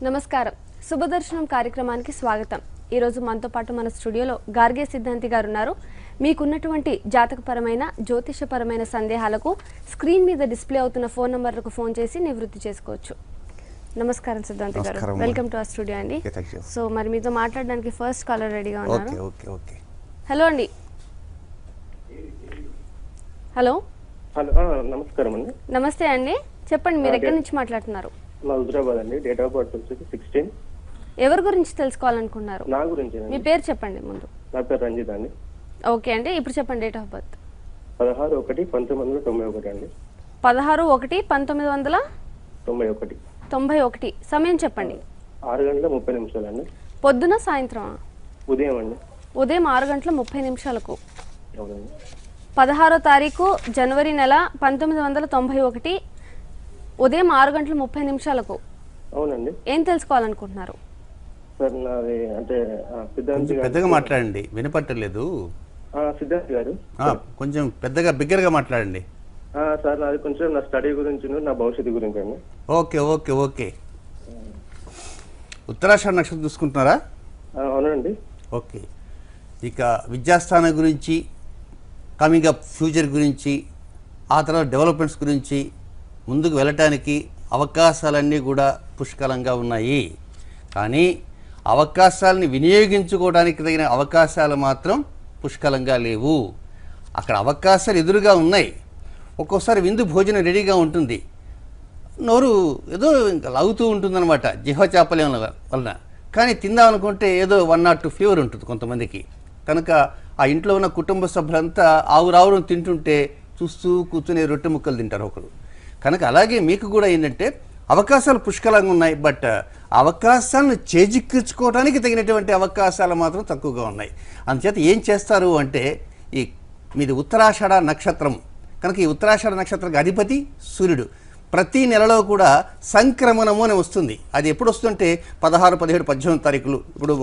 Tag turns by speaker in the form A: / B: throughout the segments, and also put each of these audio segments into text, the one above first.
A: నమస్కారం. శుభదర్శనం కార్యక్రమానికి స్వాగతం. ఈ రోజు మనతో పాటు మన స్టూడియోలో గార్గే సిద్ధాంతి గారు ఉన్నారు. మీకున్నటువంటి జాతకపరమైన జ్యోతిషపరమైన సందేహాలకు స్క్రీన్ మీద డిస్ప్లే అవుతున్న ఫోన్ నంబర్లకు ఫోన్ చేసి నివృత్తి చేసుకోవచ్చు. నమస్కారం సిద్ధాంతి గారు, వెల్కమ్ టు అవర్ స్టూడియో అండి. సో మరి మీతో మాట్లాడడానికి ఫస్ట్ కాలర్ రెడీగా ఉన్నారు. హలో అండి. హలో
B: నమస్కారం అండి.
A: నమస్తే అండి, చెప్పండి మీరు ఎక్కడి నుంచి మాట్లాడుతున్నారు?
B: హైదరాబాద్ అండి. డేట్ ఆఫ్ బర్త్ వచ్చేసి 16.
A: ఎవరి గురించి తెలుసుకోవాలనుకున్నారు?
B: నా గురించి.
A: మీ పేరు చెప్పండి ముందు.
B: నా పేరు రంజిత్ అండి.
A: ఓకే అండి, ఇప్పుడు చెప్పండి. డేట్ ఆఫ్ బర్త్
B: 16/1/1991 అండి.
A: 16/1/1991. సమయం చెప్పండి.
B: 6:30 అండి.
A: పొద్దున సాయంత్రం?
B: ఉదయం అండి.
A: ఉదయం 6:30
B: అవునండి.
A: 16వ తారీఖు జనవరి నెల 1991 ఉదయం 6:30.
B: అవునండి.
A: ఏం తెలుసుకోవాలనుకుంటున్నారు?
B: సార్ నాది అంటే సిద్ధాంతి గారు.
C: పెద్దగా మాట్లాడండి, వినపట్టలేదు.
B: సిద్ధాంతి గారు
C: కొంచెం పెద్దగా బిగ్గరగా మాట్లాడండి.
B: సార్ నాది కొంచెం నా స్టడీ గురించి నా భవిష్యత్తు గురించి అండి.
C: Okay okay okay. ఉత్తరాషాఢ నక్షత్రం చూసుకుంటున్నారా?
B: అవునండి.
C: ఓకే. ఇక విద్యాస్థానం గురించి, కమింగ్ అప్ ఫ్యూచర్ గురించి, ఆ తర్వాత డెవలప్మెంట్స్ గురించి ముందుకు వెళ్ళటానికి అవకాశాలన్నీ కూడా పుష్కలంగా ఉన్నాయి. కానీ అవకాశాలని వినియోగించుకోవడానికి తగిన అవకాశాలు మాత్రం పుష్కలంగా లేవు. అక్కడ అవకాశాలు ఎదురుగా ఉన్నాయి. ఒక్కోసారి విందు భోజనం రెడీగా ఉంటుంది, నోరు ఏదో ఇంకా లాగుతూ ఉంటుందన్నమాట జిహ్వచాపల్యం వలన. కానీ తిందామనుకుంటే ఏదో 1 or 2 ఫీవర్ ఉంటుంది కొంతమందికి. కనుక ఆ ఇంట్లో ఉన్న కుటుంబ సభ్యులంతా ఆవురావురం తింటుంటే చూస్తూ కూర్చునే రొట్టె ముక్కలు తింటారు ఒకరు. కనుక అలాగే మీకు కూడా ఏంటంటే అవకాశాలు పుష్కలంగా ఉన్నాయి, బట్ అవకాశాలను చేజిక్కించుకోవడానికి తగినటువంటి అవకాశాలు మాత్రం తక్కువగా ఉన్నాయి. అందుచేత ఏం చేస్తారు అంటే, మీది ఉత్తరాషాఢ నక్షత్రం కనుక ఈ ఉత్తరాషాఢ నక్షత్రానికి అధిపతి సూర్యుడు. ప్రతి నెలలో కూడా సంక్రమణము అని వస్తుంది. అది ఎప్పుడు వస్తుందంటే 16, 17, 18 తారీఖులు. ఇప్పుడు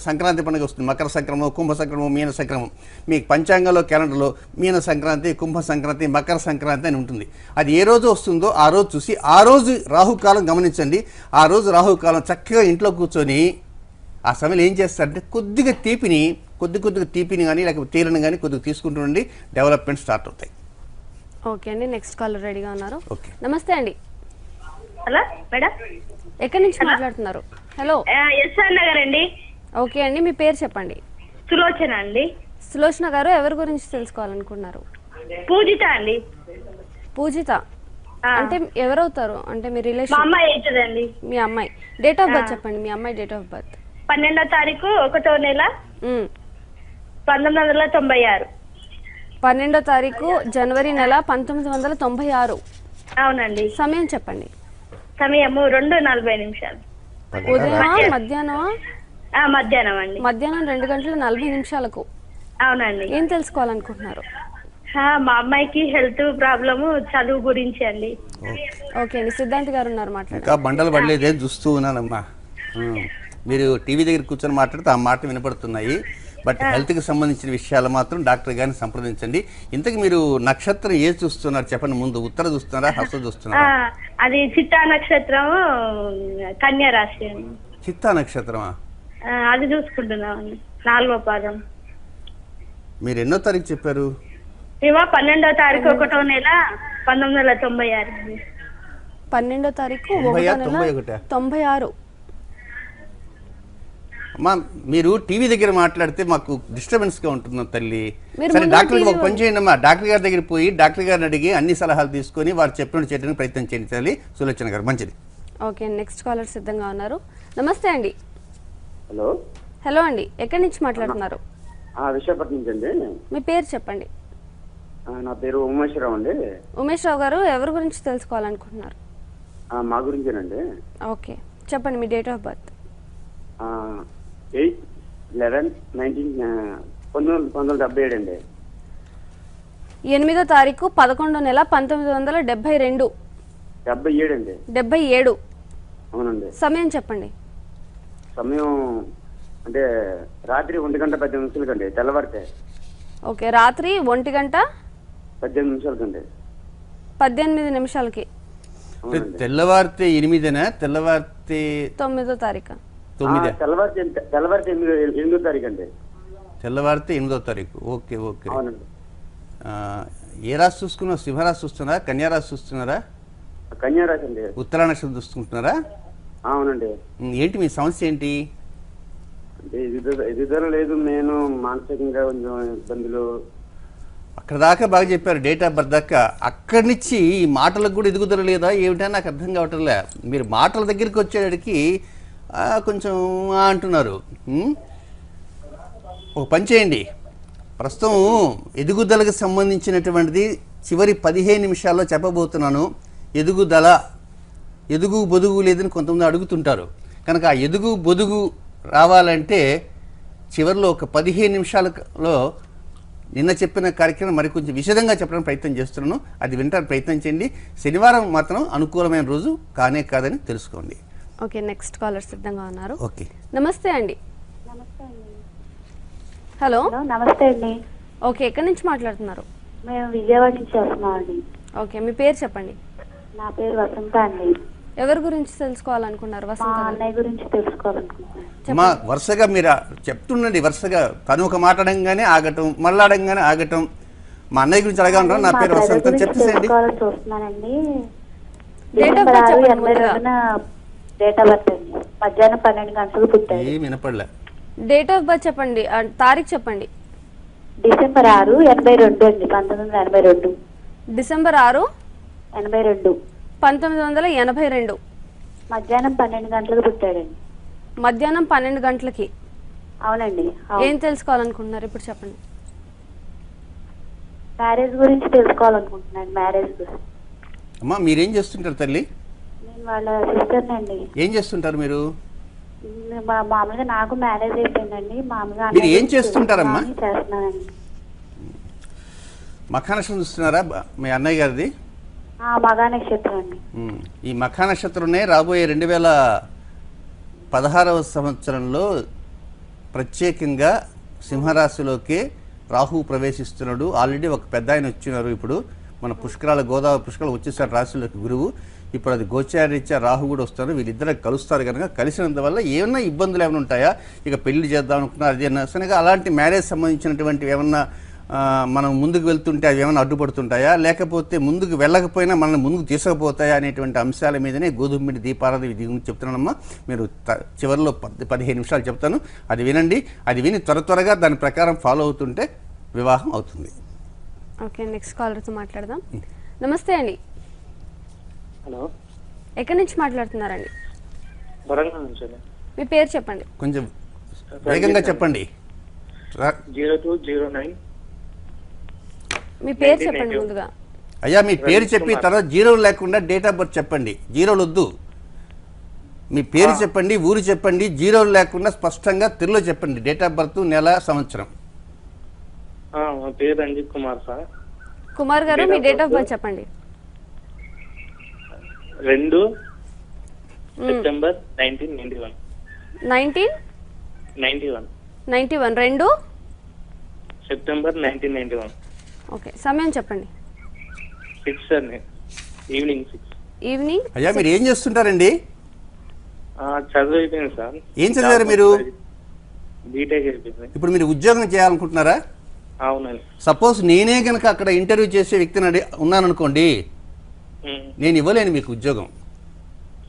C: సంక్రాంతి పండుగ వస్తుంది, మకర సంక్రమం, కుంభ సంక్రమం, మీన సంక్రమం. మీకు పంచాంగంలో క్యాలెండర్లో మీన సంక్రాంతి, కుంభ సంక్రాంతి, మకర సంక్రాంతి అని ఉంటుంది. అది ఏ రోజు వస్తుందో ఆ రోజు చూసి ఆ రోజు రాహుకాలం గమనించండి. ఆ రోజు రాహుకాలం చక్కగా ఇంట్లో కూర్చొని ఆ సమయంలో ఏం చేస్తారంటే కొద్దిగా తీపిని కానీ లేకపోతే తేలిని కానీ కొద్దిగా తీసుకుంటుండండి, డెవలప్మెంట్ స్టార్ట్ అవుతాయి.
A: ఓకే అండి, నెక్స్ట్ కాలర్ రెడీగా ఉన్నారు.
C: ఓకే.
A: నమస్తే అండి.
D: హలో మేడం,
A: ఎక్కడి నుంచి మాట్లాడుతున్నారు? హలో.
D: ఎస్ఆర్ నగర్ అండి.
A: ఓకే అండి, మీ పేరు చెప్పండి.
D: సులోచన అండి.
A: సులోచన గారు, ఎవరి గురించి తెలుసుకోవాలనుకున్నారు?
D: పూజిత అండి.
A: పూజిత అంటే ఎవరవుతారు? అంటే మీ
D: మా
A: రిలేషన్?
D: అమ్మాయి అవుతుందండి.
A: మీ అమ్మాయి డేట్ ఆఫ్ బర్త్ చెప్పండి. మీ అమ్మాయి డేట్ ఆఫ్ బర్త్
D: 12వ తారీఖు 1వ నెల 1996.
A: 12వ తారీఖు జనవరి నెల 1996.
D: అవునండి.
A: సమయం చెప్పండి.
D: సమయము 2:40.
A: ఉదయమా మధ్యాహ్నమా?
D: మధ్యాహ్నం అండి.
A: మధ్యాహ్నం 2:40.
D: అవునండి.
A: ఏం తెలుసుకోవాలనుకుంటున్నారు?
D: మా అమ్మాయికి హెల్త్ ప్రాబ్లము, చదువు గురించి అండి.
A: ఓకే అండి, సిద్ధాంత్ గారు ఉన్నారు, మాట్లాడండి.
C: ఇంకా బండలు పడలేదే చూస్తూ ఉన్నానమ్మా. మీరు టీవీ దగ్గర కూర్చొని మాట్లాడితే ఆ మాట వినపడుతున్నాయి. బట్ హెల్త్కి సంబంధించిన విషయాలు మాత్రం డాక్టర్ గారిని సంప్రదించండి. ఇంతకు మీరు నక్షత్రం ఏది చూస్తున్నారు చెప్పండి. ముందు ఉత్తర చూస్తున్నారా, హస్త చూస్తున్నారా?
D: అది చిత్తా నక్షత్రం, కన్యా రాశి అండి.
C: చిత్తా నక్షత్రమా?
D: అది చూసుకుంటున్నామండి. 4వ పాదం.
C: మీరు ఎన్నో తారీఖు చెప్పారు?
D: 12వ తారీఖు 1వ నెల 1996.
A: 12వ తారీఖు 1వ నెల 96.
C: అమ్మా, మీరు టీవీ దగ్గర మాట్లాడితే మాకు డిస్టర్బెన్స్గా ఉంటుందా తల్లి? సరే, డాక్టర్ ఒక పని చేయండి అమ్మా. డాక్టర్ గారి దగ్గర పోయి డాక్టర్ గారిని అడిగి అన్ని సలహాలు తీసుకొని వారు చెప్పినట్టు చేయడానికి ప్రయత్నం చేయండి తల్లి. సులోచన గారు, మంచిది.
A: ఓకే, నెక్స్ట్ కాలర్ సిద్ధంగా ఉన్నారు. నమస్తే అండి.
B: హలో.
A: హలో అండి, ఎక్కడి నుంచి మాట్లాడుతున్నారు?
B: విశాఖపట్నం నుంచి అండి.
A: మీ పేరు చెప్పండి.
B: నా పేరు ఉమేశ్వరరావు అండి.
A: ఉమేష్ రావు గారు, ఎవరి గురించి తెలుసుకోవాలనుకుంటున్నారు?
B: మా గురించేనండి.
A: ఓకే, చెప్పండి. మీ డేట్ ఆఫ్ బర్త్?
B: 8/11/1977 అండి.
A: 8వ తారీఖు 11వ నెల 1972.
B: 77 అండి.
A: 77.
B: అవునండి.
A: సమయం చెప్పండి.
B: సమయం అంటే రాత్రి 1:10 కండి, తెల్లవారితే.
A: ఓకే, రాత్రి 1:18
B: కండి.
A: 18 నిమిషాలకి.
C: అంటే తెల్లవారితే 8 తెల్లవారితే
A: 9వ తారీఖు
C: 9
E: తెల్లవారితే 8వ తారీఖు అండి.
C: తెల్లవారితే 8వ తారీఖు. Okay okay.
E: అవునండి.
C: ఏ రాశి చూసుకున్నారా? సింహరాశి చూస్తున్నారా, కన్యారాశి చూస్తున్నారా,
E: కన్యారాశి అండి.
C: ఉత్తరా నక్షత్రం చూసుకుంటున్నారా?
E: అవునండి.
C: ఏంటి మీ సమస్య ఏంటి?
E: అంటే ఎదుగుదల లేదు, నేను మానసికంగా కొంచెం ఇబ్బందులు.
C: అక్కడ దాకా బాగా చెప్పారు, డేట్ ఆఫ్ బర్త్ దాకా. అక్కడి నుంచి ఈ మాటలకు కూడా ఎదుగుదల లేదా ఏమిటా నాకు అర్థం కావట్లే. మీరు మాటల దగ్గరికి వచ్చేటికి కొంచెం అంటున్నారు. ఒక పని చేయండి, ప్రస్తుతం ఎదుగుదలకు సంబంధించినటువంటిది చివరి 15 నిమిషాల్లో చెప్పబోతున్నాను. ఎదుగు బొదుగు లేదని కొంతమంది అడుగుతుంటారు. కనుక ఆ ఎదుగు బొదుగు రావాలంటే చివరిలో ఒక 15 నిమిషాలలో నిన్న చెప్పిన కార్యక్రమం మరి కొంచెం విశదంగా చెప్పడానికి ప్రయత్నం చేస్తున్నాను. అది వినడానికి ప్రయత్నం చేయండి. శనివారం మాత్రం అనుకూలమైన రోజు కానే కాదని తెలుసుకోండి.
A: ఓకే, నెక్స్ట్ కాలర్ సిద్ధంగా ఉన్నారు.
C: ఓకే,
A: నమస్తే అండి.
F: నమస్తే అండి.
A: హలో,
F: నమస్తే అండి.
A: ఓకే, ఎక్కడి నుంచి మాట్లాడుతున్నారు?
F: మేము విజయవాడ నుంచి వస్తున్నామండి.
A: ఓకే, మీ పేరు చెప్పండి.
F: నా పేరు వసంత అండి.
A: ఎవరి గురించి తెలుసుకోవాలనుకున్నారు?
F: మా
A: వసంత గారు.
F: అన్నయ్య గురించి తెలుసుకోవాలనుకుంటున్నాను.
C: అమ్మా వరుసగా మీరు చెప్తుండండి. వరుసగా తను ఒక మాట అడంగానే ఆగటం, మళ్ళీ అడంగానే ఆగటం. మా అన్నయ్య గురించి అడగాలన్నా నా పేరు వసంత అని చెప్పేసేయండి.
F: తెలుసుకోవాలని చూస్తున్నానండి.
A: Date of
F: డిసెంబర్
A: birth
F: 6,
A: చెప్పండి
F: 82న డేట్ ఆఫ్ బర్త్ అండి. మధ్యాహ్నం 12 గంటలకు పుట్టాడు.
C: ఏం వినపడలే.
A: డేట్ ఆఫ్ బర్త్ చెప్పండి, తారీఖు చెప్పండి.
F: డిసెంబర్ 6, 82 అండి. 1982.
A: డిసెంబర్ 6,
F: 82.
A: 1982.
F: మధ్యాహ్నం 12 గంటలకు పుట్టాడండి.
A: మధ్యాహ్నం 12 గంటలకి.
F: అవునండి.
A: ఏం తెలుసుకోవాలనుకుంటున్నారు ఇప్పుడు చెప్పండి.
F: మ్యారేజ్ గురించి తెలుసుకోవాలనుకుంటున్నాను. మ్యారేజ్ గురించి.
C: అమ్మా మీరేం చేస్తుంటారు తల్లి?
F: నేను వాళ్ళ సిస్టర్ అండి.
C: ఏం చేస్తుంటారు మీరు?
F: మామూలుగా నాకు మ్యారేజ్ అయిపోయిందండి. మామూలుగా
C: మీరు ఏం చేస్తుంటారమ్మా?
F: చేస్తున్నానండి.
C: మఖానక్షత్రం చూస్తున్నారా మీ అన్నయ్య గారిది?
F: మగా నక్షత్రం అండి.
C: ఈ మఖా నక్షత్రంనే రాబోయే 2016వ సంవత్సరంలో ప్రత్యేకంగా సింహరాశిలోకి రాహు ప్రవేశిస్తున్నాడు. ఆల్రెడీ ఒక పెద్ద ఆయన వచ్చినారు. ఇప్పుడు మన గోదావరి పుష్కరాలు వచ్చేసారు రాశిలోకి గురువు. ఇప్పుడు అది గోచారీత్యా రాహు కూడా వస్తారు. వీళ్ళిద్దరు కలుస్తారు కనుక కలిసినందువల్ల ఏమన్నా ఇబ్బందులు ఏమైనా ఉంటాయా? ఇక పెళ్లి చేద్దాం అనుకున్నారు అది అన్నా సరే. అలాంటి మ్యారేజ్ సంబంధించినటువంటివి ఏమన్నా మనం ముందుకు వెళ్తుంటే అవి ఏమైనా అడ్డుపడుతుంటాయా, లేకపోతే ముందుకు వెళ్ళకపోయినా మనల్ని ముందుకు తీసుకుపోతాయా అనేటువంటి అంశాల మీదనే గోధుమపిండి దీపారాధన విధి గురించి చెప్తున్నానమ్మా. మీరు చివరిలో 15 నిమిషాలు చెప్తాను, అది వినండి. అది విని త్వరగా దాని ప్రకారం ఫాలో అవుతుంటే వివాహం అవుతుంది.
A: ఓకే, నెక్స్ట్ కాలర్తో మాట్లాడదాం. నమస్తే అండి.
B: హలో,
A: ఎక్కడి నుంచి మాట్లాడుతున్నారండి?
B: వరంగల్ నుంచి.
A: మీ పేరు చెప్పండి.
C: కొంచెం వేగంగా చెప్పండి.
B: 0209.
A: మీ పేరు చెప్పండి ముందుగా.
C: అయ్యా మీ పేరు చెప్పి తర్వాత జీరోలు లేకుండా డేట్ ఆఫ్ బర్త్ చెప్పండి. జీరోలు వద్దు. మీ పేరు చెప్పండి, ఊరు చెప్పండి, జీరోలు లేకుండా స్పష్టంగా తెలుగులో చెప్పండి. డేట్ ఆఫ్ బర్త్, నెల, సంవత్సరం.
B: మా పేరు రంజిత్ కుమార్ సార్.
A: కుమార్ గారు మీ డేట్ ఆఫ్ బర్త్ చెప్పండి.
B: 2 సెప్టెంబర్ 1991.
A: 1991. 2
B: సెప్టెంబర్ 1991.
A: ఓకే, సమయం చెప్పండి.
B: 6 సార్, ఈవినింగ్ 6.
A: ఈవినింగ్.
C: అయ్యా మీరు ఏం చేస్తుంటారండి?
B: చదువు అయిపోయింది సార్.
C: ఏం చదివారు మీరు?
B: బీటెక్ అయిపోయింది.
C: ఇప్పుడు మీరు ఉద్యోగం చేయాలనుకుంటున్నారా?
B: అవునండి.
C: సపోజ్ నేనే కనుక అక్కడ ఇంటర్వ్యూ చేసే వ్యక్తిని ఉన్నాననుకోండి, నేను ఇవ్వలేను మీకు ఉద్యోగం.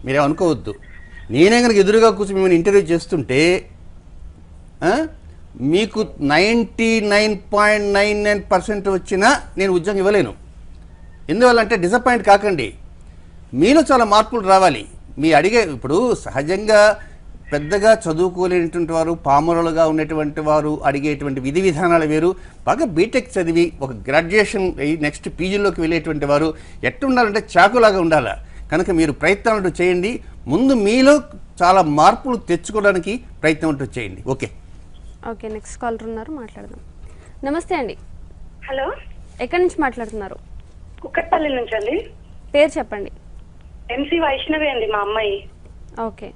C: మీరే అనుకోవద్దు. నేనే కనుక ఎదురుగా కూర్చొని మిమ్మల్ని ఇంటర్వ్యూ చేస్తుంటే మీకు 99.99% వచ్చినా నేను ఉద్యోగం ఇవ్వలేను. ఎందువల్లంటే డిసప్పాయింట్ కాకండి. మీలో చాలా మార్పులు రావాలి. మీ అడిగే ఇప్పుడు సహజంగా పెద్దగా చదువుకోలేనటువంటి వారు, పామరులుగా ఉన్నటువంటి వారు అడిగేటువంటి విధి విధానాలు వేరు. బాగా బీటెక్ చదివి ఒక గ్రాడ్యుయేషన్ నెక్స్ట్ పీజీలోకి వెళ్ళేటువంటి వారు ఎట్లా ఉండాలంటే చాకులాగా ఉండాలి. కనుక మీరు ప్రయత్నాలు చేయండి. ముందు మీలో చాలా మార్పులు తెచ్చుకోవడానికి ప్రయత్నం చేయండి. ఓకే
A: ఓకే, నెక్స్ట్ కాలర్ ఉన్నారు, మాట్లాడదాం. నమస్తే అండి.
D: హలో,
A: ఎక్కడి నుంచి మాట్లాడుతున్నారు?
D: కుక్కట్పల్లి నుంచి అండి.
A: పేరు చెప్పండి.
D: ఎంసీ వైష్ణవి అండి మా అమ్మాయి.
A: ఓకే,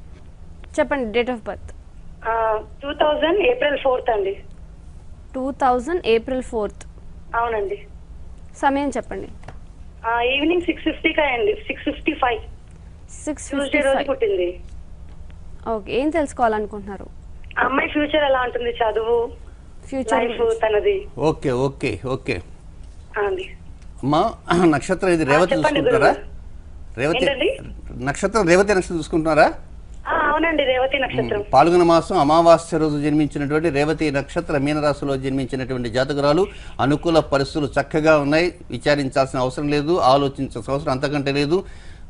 A: చెప్పండి. Date of birth
D: 2000 April 4th అండి.
A: 2000 ఏప్రిల్ 4th.
D: అవునండి.
A: సమయం చెప్పండి.
D: ఈవినింగ్ 6:50 అండి, 6:55 ట్యూస్డే రోజు
A: 6:55.
D: పుట్టింది.
A: ఓకే, ఏం తెలుసుకోవాలనుకుంటున్నారు?
D: ఆ అమ్మాయి ఫ్యూచర్ ఎలా ఉంటుంది, చదువు,
A: ఫ్యూచర్
D: లైఫ్ తనది.
C: ఓకే ఓకే ఓకే
D: అండి.
C: అమ్మా, నక్షత్రం ఇది రేవతి
D: చెప్పండి
C: చూసుకుంటారా?
D: గురుగారు.
C: రేవతి
D: ఏంటండి?
C: నక్షత్రం రేవతి నక్షత్రం చూసుకుంటున్నారా?
D: అవునండి, రేవతి నక్షత్రం.
C: పాల్గొన మాసం అమావాస్య రోజు జన్మించినటువంటి రేవతి నక్షత్ర మీనరాశిలో జన్మించినటువంటి జాతకురాలు. అనుకూల పరిస్థితులు చక్కగా ఉన్నాయి, విచారించాల్సిన అవసరం లేదు, ఆలోచించాల్సిన అవసరం అంతకంటే లేదు.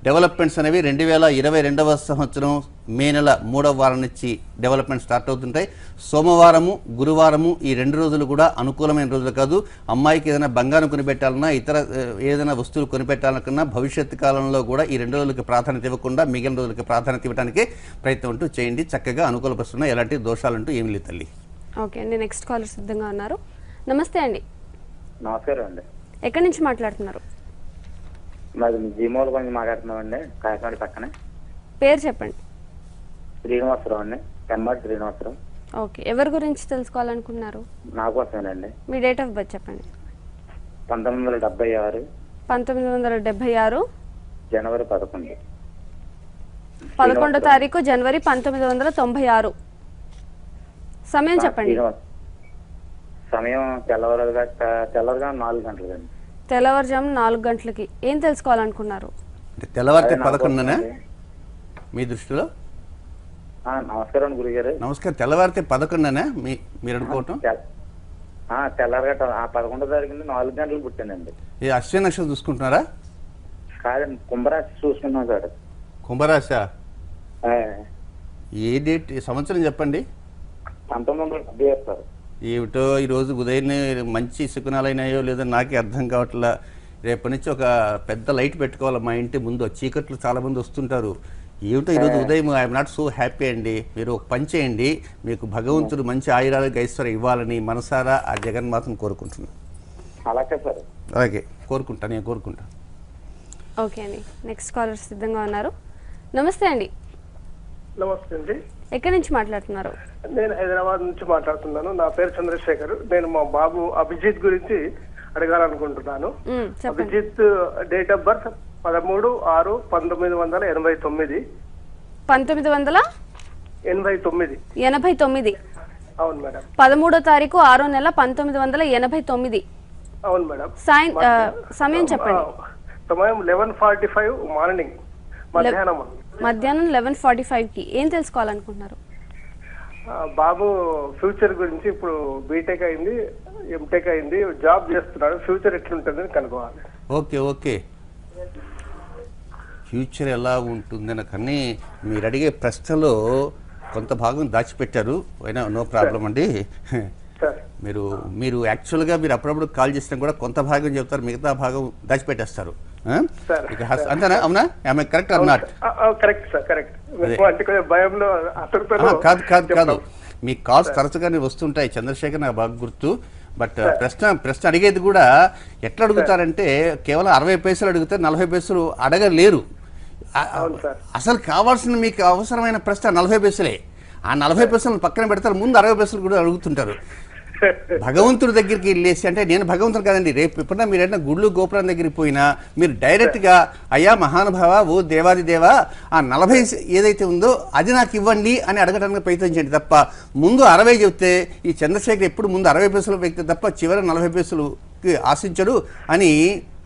C: డెవలప్మెంట్స్ అనేవి 2022వ సంవత్సరం మే నెల 3వ వారం నుంచి డెవలప్మెంట్ స్టార్ట్ అవుతుంటాయి. సోమవారము గురువారము ఈ 2 రోజులు కూడా అనుకూలమైన రోజులు కాదు. అమ్మాయికి ఏదైనా బంగారం కొనిపెట్టాలన్నా, ఇతర ఏదైనా వస్తువులు కొనిపెట్టాలనుకున్నా భవిష్యత్తు కాలంలో కూడా ఈ 2 రోజులకి ప్రాధాన్యత ఇవ్వకుండా మిగిలిన రోజులకి ప్రాధాన్యత ఇవ్వడానికి ప్రయత్నం అంటూ చేయండి. చక్కగా అనుకూల పరిస్థితున్నా, ఎలాంటి దోషాలంటూ ఏమి లేదు తల్లి.
A: ఓకే అండి, నెక్స్ట్ కాలర్ సిద్ధంగా ఉన్నారు. నమస్తే అండి,
E: నమస్కారం అండి.
A: ఎక్కడి నుంచి మాట్లాడుతున్నారు?
E: మాది జీమోల కొంచెం మాట్లాడుతున్నామండి, కాకినాడ పక్కనే.
A: పేరు చెప్పండి.
E: శ్రీనివాసరావు అండి, ఎమ్మాడి శ్రీనివాసరావు.
A: ఓకే, ఎవరి గురించి తెలుసుకోవాలనుకున్నారు?
E: నా కోసమేనండి.
A: మీ డేట్ ఆఫ్ బర్త్ చెప్పండి.
E: 1976
A: 1976
E: జనవరి 11.
A: 11వ తారీఖు జనవరి 1996. సమయం చెప్పండి.
E: సమయం తెల్లవారుగా 4 గంటలకండి.
A: తెల్లవారుజాము 4 గంటలకి. ఏం తెలుసుకోవాలనుకున్నారు?
C: అంటే తెల్లవారితే 11నే మీ దృష్టిలో?
E: నమస్కారం గురుగారు.
C: నమస్కారం. తెల్లవారితే 11నే మీరు అనుకోవటం?
E: తెల్లవారుగట్ట 11వ తారీఖు 4 గంటలకు పుట్టానండి.
C: ఈ అశ్విని నక్షత్రం చూసుకుంటున్నారా?
E: కాదండి, కుంభరాశి చూసుకున్నాం సార్.
C: కుంభరాశ? ఏ డేట్, సంవత్సరం చెప్పండి.
E: 1976 సార్.
C: ఏమిటో ఈరోజు ఉదయం మంచి శకునాలైనాయో లేదో నాకే అర్థం కావట్లా. రేపటి నుంచి ఒక పెద్ద లైట్ పెట్టుకోవాలి మా ఇంటి ముందు. చీకట్లు చాలామంది వస్తుంటారు. ఏమిటో ఈరోజు ఉదయం ఐఎమ్ నాట్ సో హ్యాపీ అండి. మీరు ఒక పని చేయండి, మీకు భగవంతుడు మంచి ఆయురాలకు ఐశ్వర్యం ఇవ్వాలని మనసారా ఆ జగన్మాతను కోరుకుంటున్నాను.
E: అలాగే సార్.
C: అలాగే కోరుకుంటాను, నేను కోరుకుంటాను.
A: ఓకే అండి, నెక్స్ట్ కాలర్ సిద్ధంగా ఉన్నారు. నమస్తే అండి,
B: నమస్తే అండి.
A: ఎక్కడి నుంచి మాట్లాడుతున్నారు?
B: నేను హైదరాబాద్ నుంచి మాట్లాడుతున్నాను. నా పేరు చంద్రశేఖర్. నేను మా బాబు అభిజిత్ గురించి అడగాలనుకుంటున్నాను.
A: చెప్పండి.
B: Abhijit date of birth 13/6/1989.
A: 1989.
B: అవును మేడం.
A: 13వ తారీఖు 6వ నెల 1989.
B: అవును మేడం.
A: సమయం చెప్పండి.
B: సమయం 11:45 మార్నింగ్, మధ్యాహ్నం.
A: మధ్యాహ్నం 11:45కి. ఏం తెలుసుకోవాలనుకుంటున్నారు?
B: బాబు ఫ్యూచర్ గురించి. ఇప్పుడు బీటెక్ అయింది, ఎంటెక్ అయింది, జాబ్ చేస్తున్నాడు. ఫ్యూచర్ ఎట్లుంటుందని కనుక్కోవాలి.
C: ఓకే ఓకే, ఫ్యూచర్ ఎలా ఉంటుందని. కానీ మీరు అడిగే ప్రశ్నలో కొంత భాగం దాచిపెట్టారు. అయినా నో ప్రాబ్లం అండి. మీరు యాక్చువల్గా మీరు అప్పుడప్పుడు కాల్ చేసినా కూడా కొంత భాగం చెప్తారు, మిగతా భాగం దాచిపెట్టేస్తారు. అంతేనా? అవునా? ఆమె correct or not?
B: Correct sir, correct. భయంలో
C: కాదు కాదు కాదు, మీ కాల్స్ తరచుగానే వస్తుంటాయి చంద్రశేఖర్, నాకు బాగా గుర్తు. బట్ ప్రశ్న అడిగేది కూడా ఎట్లా అడుగుతారంటే కేవలం 60 పైసలు అడిగితే 40 పైసలు అడగలేరు. అసలు కావాల్సిన మీకు అవసరమైన ప్రశ్న 40 పైసలే. ఆ 40 పైసలు పక్కన పెడతారు, ముందు 60 పైసలు కూడా అడుగుతుంటారు. భగవంతుడి దగ్గరికి వెళ్ళేసి, అంటే నేను భగవంతుడు కాదండి, రేపు ఎప్పుడన్నా మీరు ఏదైనా గుళ్ళు గోపురం దగ్గరికి పోయినా మీరు డైరెక్ట్గా అయ్యా మహానుభావ, ఓ దేవాది దేవా, ఆ 40 ఏదైతే ఉందో అది నాకు ఇవ్వండి అని అడగడానికి ప్రయత్నించండి తప్ప ముందు 60 చెప్తే ఈ చంద్రశేఖర్ ఎప్పుడు ముందు 60 పైసలు వ్యక్తి తప్ప చివరి 40 పైసలుకి ఆశించడు అని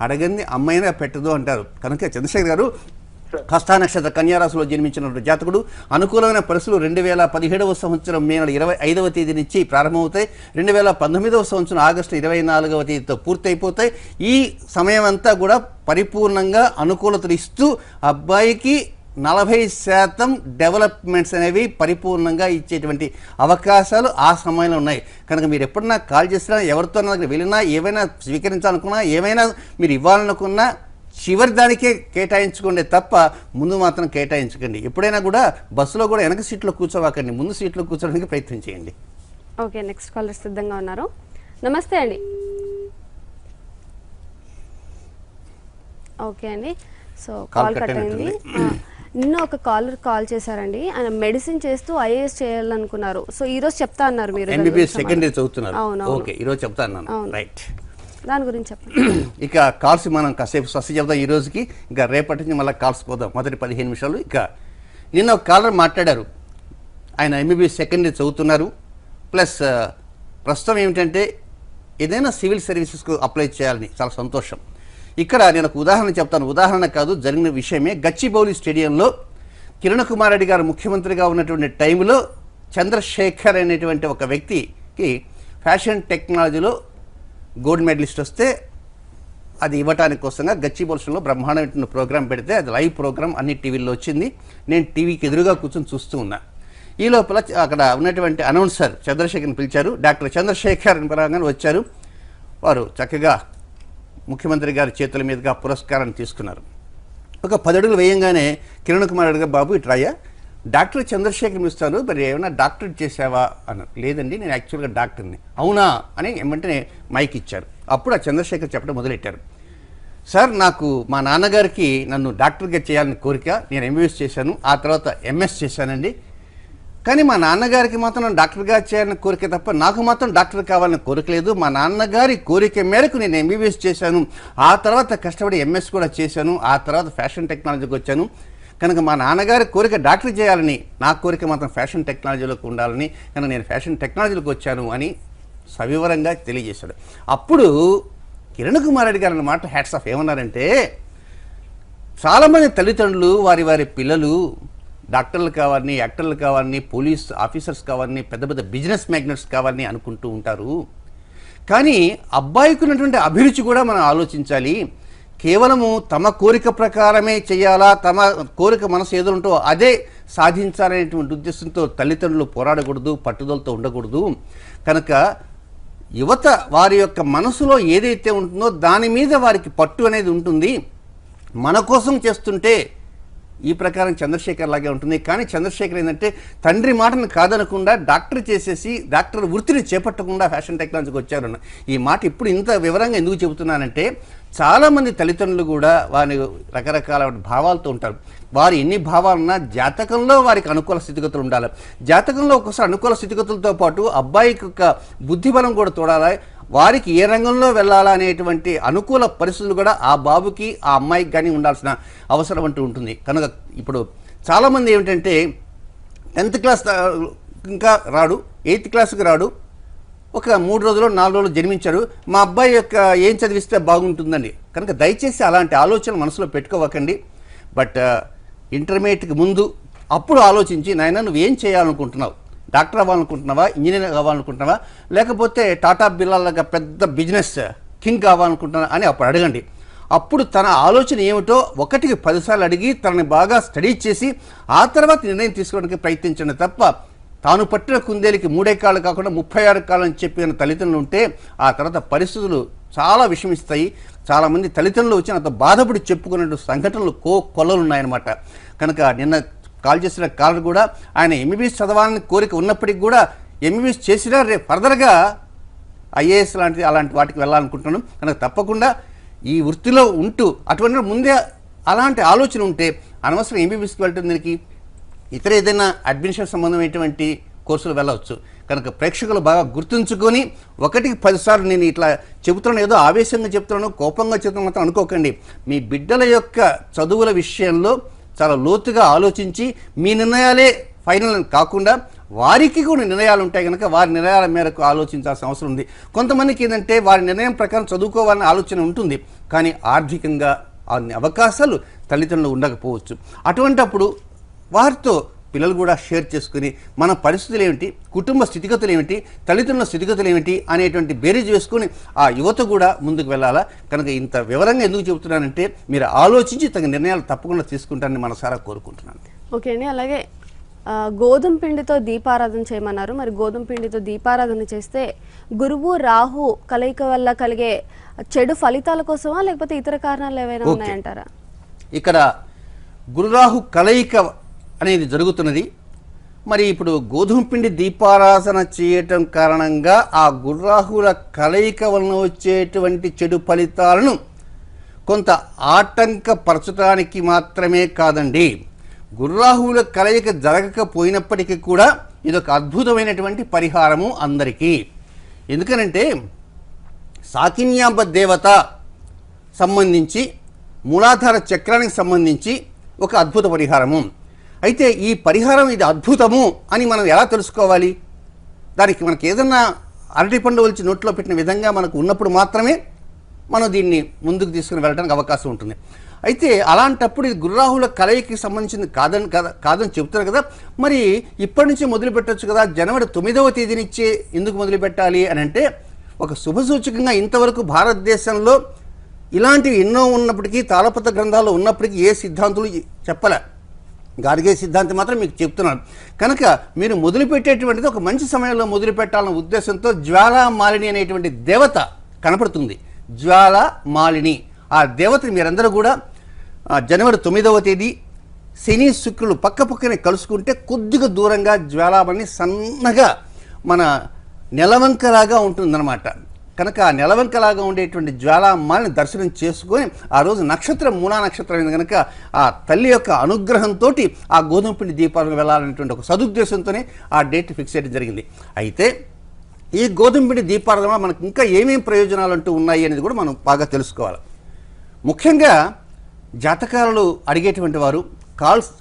C: అడగంది అమ్మైనా పెట్టదు అంటారు. కనుక చంద్రశేఖర్ గారు హస్త నక్షత్ర కన్యారాశిలో జన్మించిన జాతకుడు. అనుకూలమైన పరిస్థితులు 2017వ సంవత్సరం మే 25వ తేదీ నుంచి ప్రారంభమవుతాయి. 2019వ సంవత్సరం ఆగస్టు 24వ తేదీతో పూర్తయిపోతాయి. ఈ సమయం అంతా కూడా పరిపూర్ణంగా అనుకూలతలు ఇస్తూ అబ్బాయికి 40% డెవలప్మెంట్స్ అనేవి పరిపూర్ణంగా ఇచ్చేటువంటి అవకాశాలు ఆ సమయంలో ఉన్నాయి. కనుక మీరు ఎప్పుడన్నా కాల్ చేసినా, ఎవరితో దగ్గర వెళ్ళినా, ఏవైనా స్వీకరించాలనుకున్నా, ఏమైనా మీరు ఇవ్వాలనుకున్నా చివరి దానికే కేటాయించుకోండి తప్ప ముందు మాత్రం కేటాయించకండి. ఎప్పుడైనా కూడా బస్సులో కూడా వెనక సీట్లో కూర్చోవాకండి, ముందు సీట్లో కూర్చోడానికి ప్రయత్నం చేయండి.
A: ఓకే, నెక్స్ట్ కాలర్ సిద్ధంగా ఉన్నారు. నమస్తే అండి. ఓకే అండి, సో కాల్ కట్ అయింది. నిన్న ఒక కాలర్ కాల్ చేశారండి. ఆయన మెడిసిన్ చేస్తూ ఐఏఎస్ చేయాలనుకున్నారు. సో ఈ రోజు చెప్తా అన్నారు మీరు.
C: ఎంబీబీఎస్ సెకండ్ ఇయర్ చదువుతున్నారు.
A: అవును.
C: ఓకే, ఈరోజు చెప్తా అన్నాను. రైట్.
A: దాని గురించి చెప్పండి.
C: ఇక కాల్స్ మనం కాసేపు స్వస్తి చెబుతాం ఈ రోజుకి. ఇంకా రేపటి నుంచి మళ్ళీ కాల్స్ పోదాం మొదటి 15 నిమిషాలు. ఇక నిన్న ఒక కాలర్ మాట్లాడారు, ఆయన ఎంబీబీఎస్ సెకండ్ ఇయర్ చదువుతున్నారు, ప్లస్ ప్రస్తుతం ఏమిటంటే ఏదైనా సివిల్ సర్వీసెస్కు అప్లై చేయాలని. చాలా సంతోషం. ఇక్కడ నేను ఒక ఉదాహరణ చెప్తాను, ఉదాహరణ కాదు, జరిగిన విషయమే. గచ్చిబౌలి స్టేడియంలో కిరణ్ కుమార్ రెడ్డి గారు ముఖ్యమంత్రిగా ఉన్నటువంటి టైంలో చంద్రశేఖర్ అనేటువంటి ఒక వ్యక్తికి ఫ్యాషన్ టెక్నాలజీలో గోల్డ్ మెడలిస్ట్ వస్తే అది ఇవ్వటానికి కోసంగా గచ్చిబౌలిలో బ్రహ్మాండమైన ప్రోగ్రాం పెడితే అది లైవ్ ప్రోగ్రాం అన్ని టీవీల్లో వచ్చింది. నేను టీవీకి ఎదురుగా కూర్చొని చూస్తూ ఉన్నా. ఈ లోపల అక్కడ ఉన్నటువంటి అనౌన్సర్ చంద్రశేఖర్ని పిలిచారు. డాక్టర్ చంద్రశేఖర్ పరంగా వచ్చారు. వారు చక్కగా ముఖ్యమంత్రి గారి చేతుల మీదుగా పురస్కారాన్ని తీసుకున్నారు. ఒక 10 అడుగులు వేయంగానే కిరణ్ కుమార్ రెడ్డి గారు, బాబు ఇట్రాయ్యా, డాక్టర్ చంద్రశేఖర్ ఇస్తారు, మరి ఏమైనా డాక్టరేట్ చేసావా అన్నారు. లేదండి, నేను యాక్చువల్గా డాక్టర్ని. అవునా అని వెంటనే మైక్ ఇచ్చారు. అప్పుడు ఆ చంద్రశేఖర్ చెప్పడం మొదలెట్టారు. సార్, నాకు మా నాన్నగారికి నన్ను డాక్టర్గా చేయాలని కోరిక, నేను ఎంబీబీఎస్ చేశాను, ఆ తర్వాత ఎంఎస్ చేశానండి. కానీ మా నాన్నగారికి మాత్రం నన్ను డాక్టర్గా చేయాలని కోరిక తప్ప నాకు మాత్రం డాక్టర్ కావాలని కోరిక లేదు. మా నాన్నగారి కోరిక మేరకు నేను ఎంబీబీఎస్ చేశాను, ఆ తర్వాత కష్టపడి ఎంఎస్ కూడా చేశాను, ఆ తర్వాత ఫ్యాషన్ టెక్నాలజీకి వచ్చాను. కనుక మా నాన్నగారి కోరిక డాక్టర్ చేయాలని, నా కోరిక మాత్రం ఫ్యాషన్ టెక్నాలజీలోకి ఉండాలని, కనుక నేను ఫ్యాషన్ టెక్నాలజీలోకి వచ్చాను అని సవివరంగా తెలియజేశాడు. అప్పుడు కిరణ్ కుమార్ రెడ్డి గారు అన్నమాట హ్యాట్స్ ఆఫ్ ఏమన్నారంటే, చాలామంది తల్లిదండ్రులు వారి వారి పిల్లలు డాక్టర్లు కావాలని, యాక్టర్లు కావాలని, పోలీస్ ఆఫీసర్స్ కావాలని, పెద్ద పెద్ద బిజినెస్ మ్యాగ్నెట్స్ కావాలని అనుకుంటూ ఉంటారు. కానీ అబ్బాయికి ఉన్నటువంటి అభిరుచి కూడా మనం ఆలోచించాలి. కేవలము తమ కోరిక ప్రకారమే చేయాలా, తమ కోరిక మనసు ఏదో ఉంటో అదే సాధించాలనేటువంటి ఉద్దేశంతో తల్లిదండ్రులు పోరాడకూడదు, పట్టుదలతో ఉండకూడదు. కనుక యువత వారి యొక్క మనసులో ఏదైతే ఉంటుందో దాని మీద వారికి పట్టు అనేది ఉంటుంది. మన కోసం చేస్తుంటే ఈ ప్రకారం చంద్రశేఖర్ లాగే ఉంటుంది. కానీ చంద్రశేఖర్ ఏంటంటే తండ్రి మాటను కాదనకుండా డాక్టర్ చేసేసి డాక్టర్ వృత్తిని చేపట్టకుండా ఫ్యాషన్ టెక్నాలజీకి వచ్చారు. ఈ మాట ఇప్పుడు ఇంత వివరంగా ఎందుకు చెబుతున్నానంటే, చాలామంది తల్లిదండ్రులు కూడా వారి రకరకాల భావాలతో ఉంటారు. వారు ఎన్ని భావాలున్నా జాతకంలో వారికి అనుకూల స్థితిగతులు ఉండాలి. జాతకంలో ఒకసారి అనుకూల స్థితిగతులతో పాటు అబ్బాయికి ఒక బుద్ధిబలం కూడా తోడాలి. వారికి ఏ రంగంలో వెళ్ళాలా అనేటువంటి అనుకూల పరిస్థితులు కూడా ఆ బాబుకి ఆ అమ్మాయికి కానీ ఉండాల్సిన అవసరం అంటూ ఉంటుంది. కనుక ఇప్పుడు చాలామంది ఏమిటంటే 10th క్లాస్ ఇంకా రాడు, 8th క్లాస్కి రాడు, ఒక 3 రోజులు 4 రోజులు జన్మించాడు, మా అబ్బాయి యొక్క ఏం చదివిస్తే బాగుంటుందండి. కనుక దయచేసి అలాంటి ఆలోచన మనసులో పెట్టుకోవకండి. బట్ ఇంటర్మీడియట్కి ముందు అప్పుడు ఆలోచించి, నాయన నువ్వేం చేయాలనుకుంటున్నావు, డాక్టర్ అవ్వాలనుకుంటున్నావా, ఇంజనీర్ కావాలనుకుంటున్నావా, లేకపోతే టాటా బిర్లాగా పెద్ద బిజినెస్ కింగ్ కావాలనుకుంటున్నా అని అప్పుడు అడగండి. అప్పుడు తన ఆలోచన ఏమిటో 1కి 10 సార్లు అడిగి తనని బాగా స్టడీ చేసి ఆ తర్వాత నిర్ణయం తీసుకోవడానికి ప్రయత్నించండి తప్ప తాను పట్టిన కుందేలికి 3 కాళ్ళు కాకుండా 36 కాళ్ళు అని చెప్పిన తల్లిదండ్రులు ఉంటే ఆ తర్వాత పరిస్థితులు చాలా విషమిస్తాయి. చాలామంది తల్లిదండ్రులు వచ్చి అంత బాధపడి చెప్పుకునే సంఘటనలు కొల్లలు ఉన్నాయన్నమాట. కనుక నిన్న కాల్ చేసిన కాలర్ కూడా ఆయన ఎంబీబీఎస్ చదవాలని కోరిక ఉన్నప్పటికీ కూడా ఎంబీబీఎస్ చేసినా రేపు ఫర్దర్గా ఐఏఎస్ లాంటిది అలాంటి వాటికి వెళ్ళాలనుకుంటున్నాను. కనుక తప్పకుండా ఈ వృత్తిలో ఉంటూ అటువంటి ముందే అలాంటి ఆలోచన ఉంటే అనవసరం ఎంబీబీఎస్కి వెళ్ళటం దీనికి ఇతర ఏదైనా అడ్మిషన్ సంబంధమైనటువంటి కోర్సులు వెళ్ళవచ్చు. కనుక ప్రేక్షకులు బాగా గుర్తుంచుకొని 1కి 10 సార్లు నేను ఇట్లా చెబుతున్నాను, ఏదో ఆవేశంగా చెప్తున్నాను, కోపంగా చెప్తున్నాను మాత్రం అనుకోకండి. మీ బిడ్డల యొక్క చదువుల విషయంలో చాలా లోతుగా ఆలోచించి మీ నిర్ణయాలే ఫైనల్ కాకుండా వారికి కూడా నిర్ణయాలు ఉంటాయి కనుక వారి నిర్ణయాల మేరకు ఆలోచించాల్సిన అవసరం ఉంది. కొంతమందికి ఏంటంటే వారి నిర్ణయం ప్రకారం చదువుకోవాలనే ఆలోచన ఉంటుంది, కానీ ఆర్థికంగా అన్ని అవకాశాలు తల్లిదండ్రులు ఉండకపోవచ్చు. అటువంటప్పుడు వారితో పిల్లలు కూడా షేర్ చేసుకుని మన పరిస్థితులు ఏమిటి, కుటుంబ స్థితిగతులు ఏమిటి, తల్లిదండ్రుల స్థితిగతులు ఏమిటి అనేటువంటి బేరీజ్ వేసుకుని ఆ యువత కూడా ముందుకు వెళ్ళాలా. కనుక ఇంత వివరంగా ఎందుకు చెబుతున్నానంటే మీరు ఆలోచించి తగిన నిర్ణయాలు తప్పకుండా తీసుకుంటారని మనసారా కోరుకుంటున్నాను.
A: ఓకే అండి. అలాగే గోధుమ పిండితో దీపారాధన చేయమన్నారు. మరి గోధుమ పిండితో దీపారాధన చేస్తే గురువు రాహు కలయిక వల్ల కలిగే చెడు ఫలితాల కోసమా లేకపోతే ఇతర కారణాలు ఏవైనా ఉన్నాయంటారా?
C: ఇక్కడ గురురాహు కలయిక అనేది జరుగుతున్నది. మరి ఇప్పుడు గోధుమ పిండి దీపారాధన చేయటం కారణంగా ఆ గుర్రాహుల కలయిక వలన వచ్చేటువంటి చెడు ఫలితాలను కొంత ఆటంకపరచడానికి మాత్రమే కాదండి, గుర్రాహుల కలయిక జరగకపోయినప్పటికీ కూడా ఇదొక అద్భుతమైనటువంటి పరిహారము అందరికీ. ఎందుకనంటే సాకిన్యాంబ దేవత సంబంధించి మూలాధార చక్రానికి సంబంధించి ఒక అద్భుత పరిహారము. అయితే ఈ పరిహారం ఇది అద్భుతము అని మనం ఎలా తెలుసుకోవాలి? దానికి మనకి ఏదన్నా అరటిపండు ఒలిచి నోట్లో పెట్టిన విధంగా మనకు ఉన్నప్పుడు మాత్రమే మనం దీన్ని ముందుకు తీసుకుని వెళ్ళడానికి అవకాశం ఉంటుంది. అయితే అలాంటప్పుడు ఇది గురురాహుల కలయికి సంబంధించింది కాదని చెప్తారు కదా, మరి ఇప్పటి నుంచి మొదలు పెట్టచ్చు కదా, జనవరి 9వ తేదీనిచ్చే ఎందుకు మొదలు పెట్టాలి అని అంటే, ఒక శుభసూచకంగా ఇంతవరకు భారతదేశంలో ఇలాంటివి ఎన్నో ఉన్నప్పటికీ, తాళపత్ర గ్రంథాల్లో ఉన్నప్పటికీ ఏ సిద్ధాంతులు చెప్పలే. గార్గే సిద్ధాంతం మాత్రం మీకు చెప్తున్నాను. కనుక మీరు మొదలుపెట్టేటువంటిది ఒక మంచి సమయంలో మొదలు పెట్టాలన్న ఉద్దేశంతో జ్వాలామాలిని అనేటువంటి దేవత కనపడుతుంది. జ్వాలామాలిని ఆ దేవతని మీరందరూ కూడా జనవరి 9వ తేదీ శని శుక్రులు పక్కపక్కనే కలుసుకుంటే కొద్దిగా దూరంగా జ్వాలామాలిని సన్నగా మన నెలవంకలాగా ఉంటుందన్నమాట. కనుక ఆ నెలవంకలాగా ఉండేటువంటి జ్వాలామాలిని దర్శనం చేసుకొని ఆ రోజు నక్షత్రం మూలా నక్షత్రం అయింది కనుక ఆ తల్లి యొక్క అనుగ్రహంతో ఆ గోధుమ పిండి దీపాలను వెళ్ళాలనేటువంటి ఒక సదుద్దేశంతోనే ఆ డేట్ ఫిక్స్ చేయడం జరిగింది. అయితే ఈ గోధుమ పిండి దీపాల వల్ల మనకు ఇంకా ఏమేమి ప్రయోజనాలు అంటూ ఉన్నాయి అనేది కూడా మనం బాగా తెలుసుకోవాలి. ముఖ్యంగా జాతకాలు అడిగేటువంటి వారు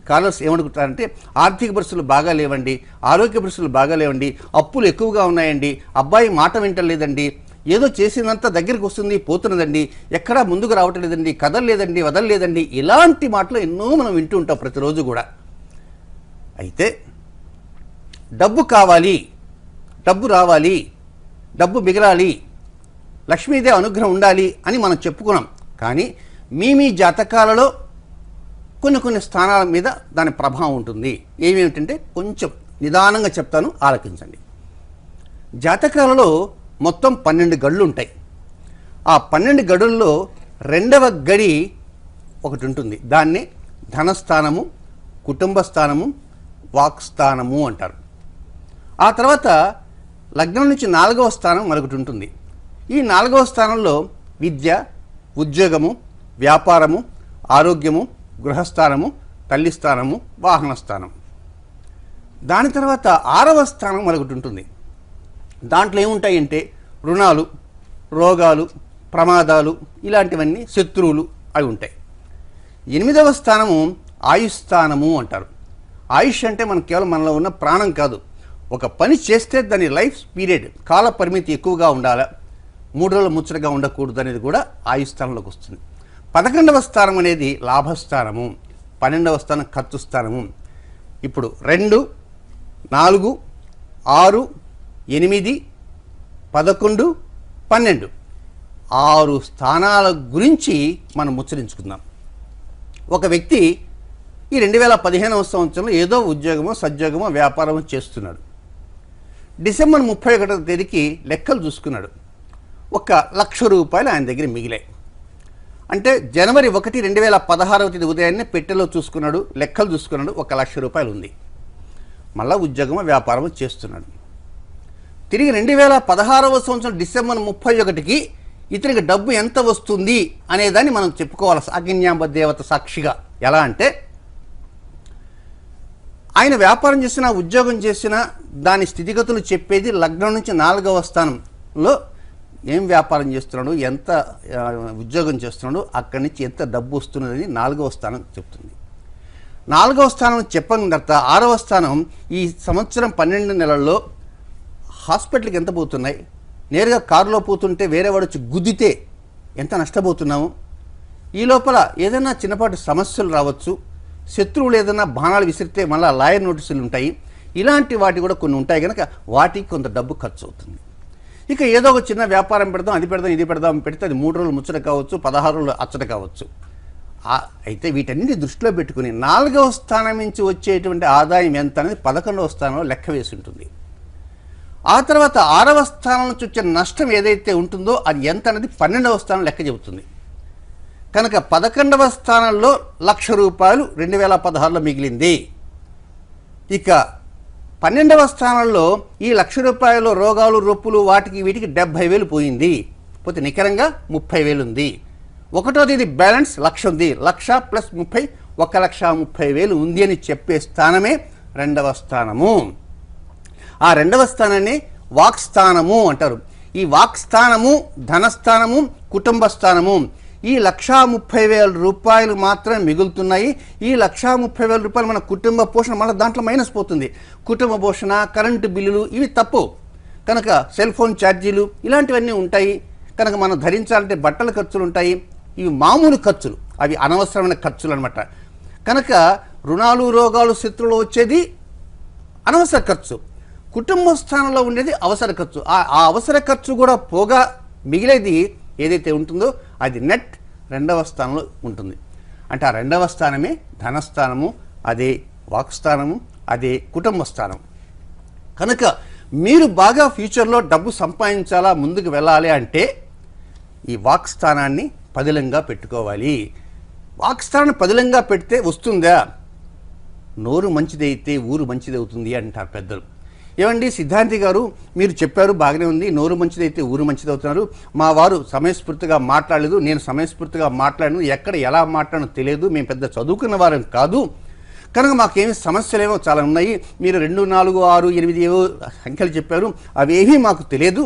C: కాలర్స్ ఏమడుగుతారంటే, ఆర్థిక పరిస్థితులు బాగా లేవండి, ఆరోగ్య పరిస్థితులు బాగా లేవండి, అప్పులు ఎక్కువగా ఉన్నాయండి, అబ్బాయి మాట వింటలేదండి, ఏదో చేసినంత దగ్గరికి వస్తుంది పోతున్నదండి, ఎక్కడా ముందుకు రావటం లేదండి, కదలలేదండి, వదలలేదండి, ఇలాంటి మాటలు ఎన్నో మనం వింటూ ఉంటాం ప్రతిరోజు కూడా. అయితే డబ్బు కావాలి, డబ్బు రావాలి, డబ్బు మిగలాలి, లక్ష్మీదేవి అనుగ్రహం ఉండాలి అని మనం చెప్పుకున్నాం. కానీ మీ జాతకాలలో కొన్ని స్థానాల మీద దాని ప్రభావం ఉంటుంది. ఏమేమిటంటే కొంచెం నిదానంగా చెప్తాను, ఆలకించండి. జాతకాలలో మొత్తం 12 గడులు ఉంటాయి. ఆ 12 గడుల్లో 2వ గడి ఒకటి ఉంటుంది. దాన్ని ధనస్థానము, కుటుంబ స్థానము, వాక్స్థానము అంటారు. ఆ తర్వాత లగ్నం నుంచి 4వ స్థానం మరొకటి ఉంటుంది. ఈ 4వ స్థానంలో విద్య, ఉద్యోగము, వ్యాపారము, ఆరోగ్యము, గృహస్థానము, తల్లి స్థానము, వాహన స్థానం. దాని తర్వాత 6వ స్థానం మరొకటి ఉంటుంది. దాంట్లో ఏముంటాయంటే రుణాలు, రోగాలు, ప్రమాదాలు, ఇలాంటివన్నీ, శత్రువులు అవి ఉంటాయి. 8వ స్థానము ఆయుష్ స్థానము అంటారు. ఆయుష్ అంటే మనకు కేవలం మనలో ఉన్న ప్రాణం కాదు. ఒక పని చేస్తే దాని లైఫ్ పీరియడ్, కాల పరిమితి ఎక్కువగా ఉండాలి, 3 రోజులు ముచ్చటగా ఉండకూడదు అనేది కూడా ఆయుష్ స్థానంలోకి వస్తుంది. 11వ స్థానం అనేది లాభస్థానము, 12వ స్థానం ఖర్చు స్థానము. ఇప్పుడు 2, 4, 6, 8, 11, 12 6 స్థానాల గురించి మనం ముచ్చరించుకుందాం. ఒక వ్యక్తి ఈ 2015వ సంవత్సరంలో ఏదో ఉద్యోగమో, సద్యోగమో, వ్యాపారమో చేస్తున్నాడు. డిసెంబర్ 31వ తేదీకి లెక్కలు చూసుకున్నాడు. 1,00,000 రూపాయలు ఆయన దగ్గర మిగిలాయి. అంటే జనవరి 1, 2016వ తేదీ ఉదయాన్నే పెట్టెలో చూసుకున్నాడు, లెక్కలు చూసుకున్నాడు, 1,00,000 రూపాయలు ఉంది. మళ్ళా ఉద్యోగమో, వ్యాపారమో చేస్తున్నాడు. తిరిగి 2016వ సంవత్సరం డిసెంబర్ 31కి ఇతనికి డబ్బు ఎంత వస్తుంది అనేదాన్ని మనం చెప్పుకోవాలి సాకిన్యాంబ దేవత సాక్షిగా. ఎలా అంటే, ఆయన వ్యాపారం చేసినా, ఉద్యోగం చేసినా దాని స్థితిగతులు చెప్పేది లగ్నం నుంచి 4వ స్థానంలో ఏం వ్యాపారం చేస్తున్నాడు, ఎంత ఉద్యోగం చేస్తున్నాడు, అక్కడి నుంచి ఎంత డబ్బు వస్తున్నదని 4వ స్థానం చెప్తుంది. 4వ స్థానం చెప్పిన తర్వాత 6వ స్థానం ఈ సంవత్సరం 12 నెలల్లో హాస్పిటల్కి ఎంత పోతున్నాయి, నేరుగా కారులో పోతుంటే వేరే వాడు వచ్చి గుద్దితే ఎంత నష్టపోతున్నాము, ఈ లోపల ఏదైనా చిన్నపాటి సమస్యలు రావచ్చు, శత్రువులు ఏదైనా బాణాలు విసిరితే మళ్ళీ లాయర్ నోటీసులు ఉంటాయి, ఇలాంటి వాటి కూడా కొన్ని ఉంటాయి కనుక వాటికి కొంత డబ్బు ఖర్చు అవుతుంది. ఇక ఏదో ఒక చిన్న వ్యాపారం పెడదాం, అది పెడదాం, ఇది పెడదాం పెడితే అది 3 రోజులు ముచ్చట కావచ్చు, 16 రోజులు అచ్చట కావచ్చు. అయితే వీటన్నిటి దృష్టిలో పెట్టుకుని 4వ స్థానం నుంచి వచ్చేటువంటి ఆదాయం ఎంత అనేది 11వ స్థానంలో లెక్క వేసి ఉంటుంది. ఆ తర్వాత 6వ స్థానం నుంచి వచ్చే నష్టం ఏదైతే ఉంటుందో అది ఎంత అనేది 12వ స్థానం లెక్క చెబుతుంది. కనుక 11వ స్థానంలో 1,00,000 రూపాయలు 2016లో మిగిలింది. ఇక 12వ స్థానంలో ఈ 1,00,000 రూపాయలు రోగాలు, రొప్పులు, వాటికి వీటికి 70,000 పోయింది. పోతే నికరంగా 30,000 ఉంది. 1వ తేదీ బ్యాలెన్స్ 1,00,000 ఉంది. 1,00,000 + 30 1,30,000 ఉంది అని చెప్పే స్థానమే 2వ స్థానము. ఆ 2వ స్థానాన్ని వాక్స్థానము అంటారు. ఈ వాక్స్థానము, ధనస్థానము, కుటుంబ స్థానము, ఈ 1,30,000 రూపాయలు మాత్రమే మిగులుతున్నాయి. ఈ 1,30,000 రూపాయలు మన కుటుంబ పోషణ, మన దాంట్లో మైనస్ పోతుంది. కుటుంబ పోషణ, కరెంటు బిల్లులు ఇవి తప్పు కనుక, సెల్ ఫోన్ ఛార్జీలు ఇలాంటివన్నీ ఉంటాయి కనుక, మనం ధరించాలంటే బట్టల ఖర్చులు ఉంటాయి. ఇవి మామూలు ఖర్చులు, అవి అనవసరమైన ఖర్చులు అనమాట. కనుక రుణాలు, రోగాలు, శత్రువులు వచ్చేది అనవసర ఖర్చు. కుటుంబ స్థానంలో ఉండేది అవసర ఖర్చు. ఆ అవసర ఖర్చు కూడా పోగా మిగిలేది ఏదైతే ఉంటుందో అది నెట్ 2వ స్థానంలో ఉంటుంది. అంటే ఆ 2వ స్థానమే ధనస్థానము, అదే వాక్స్థానము, అదే కుటుంబ స్థానం. కనుక మీరు బాగా ఫ్యూచర్లో డబ్బు సంపాదించాలా, ముందుకు వెళ్ళాలి అంటే ఈ వాక్స్థానాన్ని పదిలంగా పెట్టుకోవాలి. వాక్స్థానాన్ని పదిలంగా పెడితే వస్తుందా? నోరు మంచిదైతే ఊరు మంచిదవుతుంది అంటారు పెద్దలు. ఏమండి సిద్ధాంతి గారు, మీరు చెప్పారు బాగానే ఉంది, నోరు మంచిదైతే ఊరు మంచిదవుతున్నారు. మా వారు సమయస్ఫూర్తిగా మాట్లాడలేదు, నేను సమయస్ఫూర్తిగా మాట్లాడను, ఎక్కడ ఎలా మాట్లాడనో తెలియదు, మేము పెద్ద చదువుకున్న వారం కాదు కనుక మాకేమి సమస్యలేమో చాలా ఉన్నాయి. మీరు 2, 4, 6, 8 ఏవో సంఖ్యలు చెప్పారు, అవేమీ మాకు తెలియదు.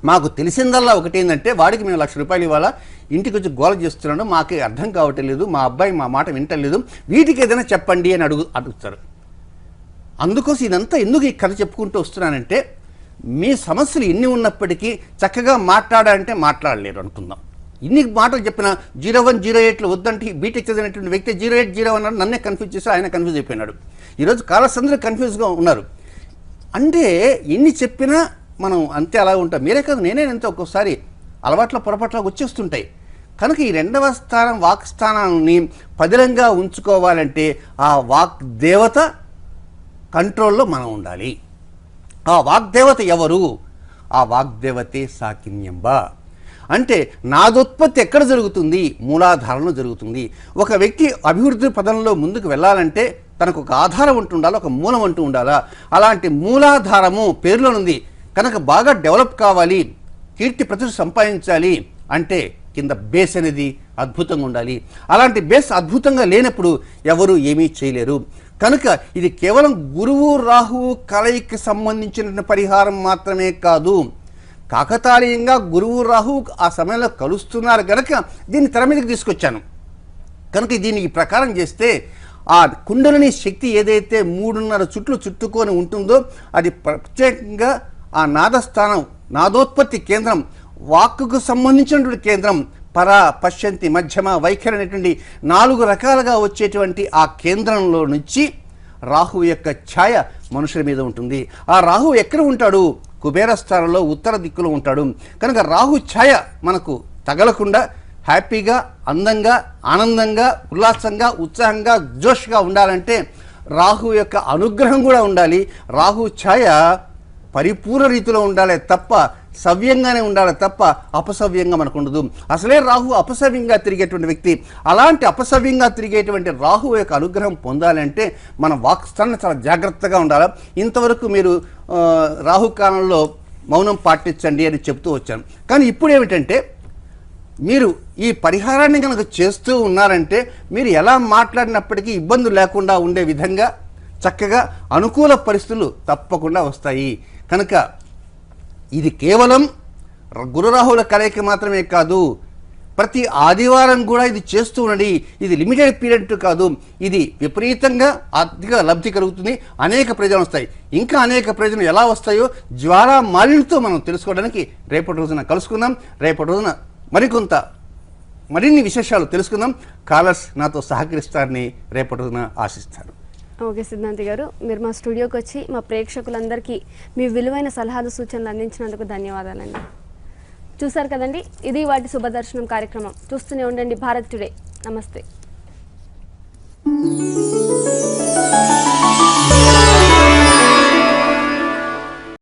C: మాకు తెలిసిందల్లా ఒకటేందంటే వాడికి మేము 1,00,000 రూపాయలు ఇవ్వాలా, ఇంటికి వచ్చి గోల చేస్తున్నాడు, మాకే అర్థం కావట్లేదు, మా అబ్బాయి మా మాట వింటలేదు, వీటికి ఏదైనా చెప్పండి అని అడుగుతారు. అందుకోసం ఇదంతా ఎందుకు ఈ కథ చెప్పుకుంటూ వస్తున్నానంటే, మీ సమస్యలు ఎన్ని ఉన్నప్పటికీ చక్కగా మాట్లాడాలంటే మాట్లాడలేరు అనుకుందాం. ఇన్ని మాటలు చెప్పిన 01, 08లో వద్దంటే బీటెక్ చదివినటువంటి వ్యక్తి 08, 01 అన్నాడు, నన్నే కన్ఫ్యూజ్ చేసి ఆయన కన్ఫ్యూజ్ అయిపోయినాడు. ఈరోజు కాలర్స్ అందరూ కన్ఫ్యూజ్గా ఉన్నారు. అంటే ఎన్ని చెప్పినా మనం అంతే అలా ఉంటాం. మీరే కాదు, నేనే ఎంతో ఒక్కోసారి అలవాట్ల పొరపాట్ల వచ్చేస్తుంటాయి. కనుక ఈ 2వ స్థానం వాక్స్థానాన్ని పదిలంగా ఉంచుకోవాలంటే ఆ వాక్ దేవత కంట్రోల్లో మనం ఉండాలి. ఆ వాగ్దేవత ఎవరు? ఆ వాగ్దేవతే సాకిన్యంబ. అంటే నాదోత్పత్తి ఎక్కడ జరుగుతుంది? మూలాధారంలో జరుగుతుంది. ఒక వ్యక్తి అభివృద్ధి పదంలో ముందుకు వెళ్ళాలంటే తనకు ఒక ఆధారం అంటూ ఉండాలి, ఒక మూలం అంటూ ఉండాలా. అలాంటి మూలాధారము పేరులోనుంది కనుక బాగా డెవలప్ కావాలి, కీర్తి ప్రతిష్ఠ సంపాదించాలి అంటే కింద బేస్ అనేది అద్భుతంగా ఉండాలి. అలాంటి బేస్ అద్భుతంగా లేనప్పుడు ఎవరు ఏమీ చేయలేరు. కనుక ఇది కేవలం గురువు రాహువు కలయికి సంబంధించిన పరిహారం మాత్రమే కాదు. కాకతాళీయంగా గురువు రాహువు ఆ సమయంలో కలుస్తున్నారు కనుక దీన్ని తెర మీదకి తీసుకొచ్చాను. కనుక దీన్ని ఈ ప్రకారం చేస్తే ఆ కుండలిని శక్తి ఏదైతే 3.5 చుట్లు చుట్టుకొని ఉంటుందో అది ప్రత్యేకంగా ఆ నాదస్థానం, నాదోత్పత్తి కేంద్రం, వాక్కుకు సంబంధించినటువంటి కేంద్రం, పర, పశ్యంతి, మధ్యమ, వైఖరి అనేటువంటి 4 రకాలుగా వచ్చేటువంటి ఆ కేంద్రంలో నుంచి రాహువు యొక్క ఛాయ మనుషుల మీద ఉంటుంది. ఆ రాహువు ఎక్కడ ఉంటాడు? కుబేర స్థానంలో ఉత్తర దిక్కులో ఉంటాడు. కనుక రాహు ఛాయ మనకు తగలకుండా హ్యాపీగా, అందంగా, ఆనందంగా, ఉల్లాసంగా, ఉత్సాహంగా, జోష్గా ఉండాలంటే రాహు యొక్క అనుగ్రహం కూడా ఉండాలి. రాహు ఛాయ పరిపూర్ణ రీతిలో ఉండాలి తప్ప, సవ్యంగానే ఉండాలి తప్ప అపసవ్యంగా మనకు ఉండదు. అసలే రాహు అపసవ్యంగా తిరిగేటువంటి వ్యక్తి. అలాంటి అపసవ్యంగా తిరిగేటువంటి రాహు యొక్క అనుగ్రహం పొందాలంటే మన వాక్స్థానాన్ని చాలా జాగ్రత్తగా ఉండాలి. ఇంతవరకు మీరు రాహుకాలంలో మౌనం పాటించండి అని చెప్తూ వచ్చాను. కానీ ఇప్పుడు ఏమిటంటే మీరు ఈ పరిహారాన్ని కనుక చేస్తూ ఉన్నారంటే మీరు ఎలా మాట్లాడినప్పటికీ ఇబ్బందులు లేకుండా ఉండే విధంగా చక్కగా అనుకూల పరిస్థితులు తప్పకుండా వస్తాయి. కనుక ఇది కేవలం గురురాహుల కలయిక మాత్రమే కాదు, ప్రతి ఆదివారం కూడా ఇది చేస్తూ ఉండండి. ఇది లిమిటెడ్ పీరియడ్ కాదు, ఇది విపరీతంగా ఆర్థిక లబ్ధి కలుగుతుంది. అనేక ప్రయోజనాలు వస్తాయి. ఇంకా అనేక ప్రయోజనాలు ఎలా వస్తాయో జ్వాలామాలితో మనం తెలుసుకోవడానికి రేపటి రోజున కలుసుకుందాం. రేపటి రోజున మరిన్ని విశేషాలు తెలుసుకుందాం. కాలర్స్ నాతో సహకరిస్తారని రేపటి రోజున ఆశిస్తాను.
A: ఓకే సిద్ధాంతి గారు, మీరు మా స్టూడియోకి వచ్చి మా ప్రేక్షకులందరికీ మీ విలువైన సలహాలు, సూచనలు అందించినందుకు ధన్యవాదాలండి. చూసారు కదండి, ఇది వాటి శుభదర్శనం కార్యక్రమం. చూస్తూనే ఉండండి భారత్ టుడే. నమస్తే.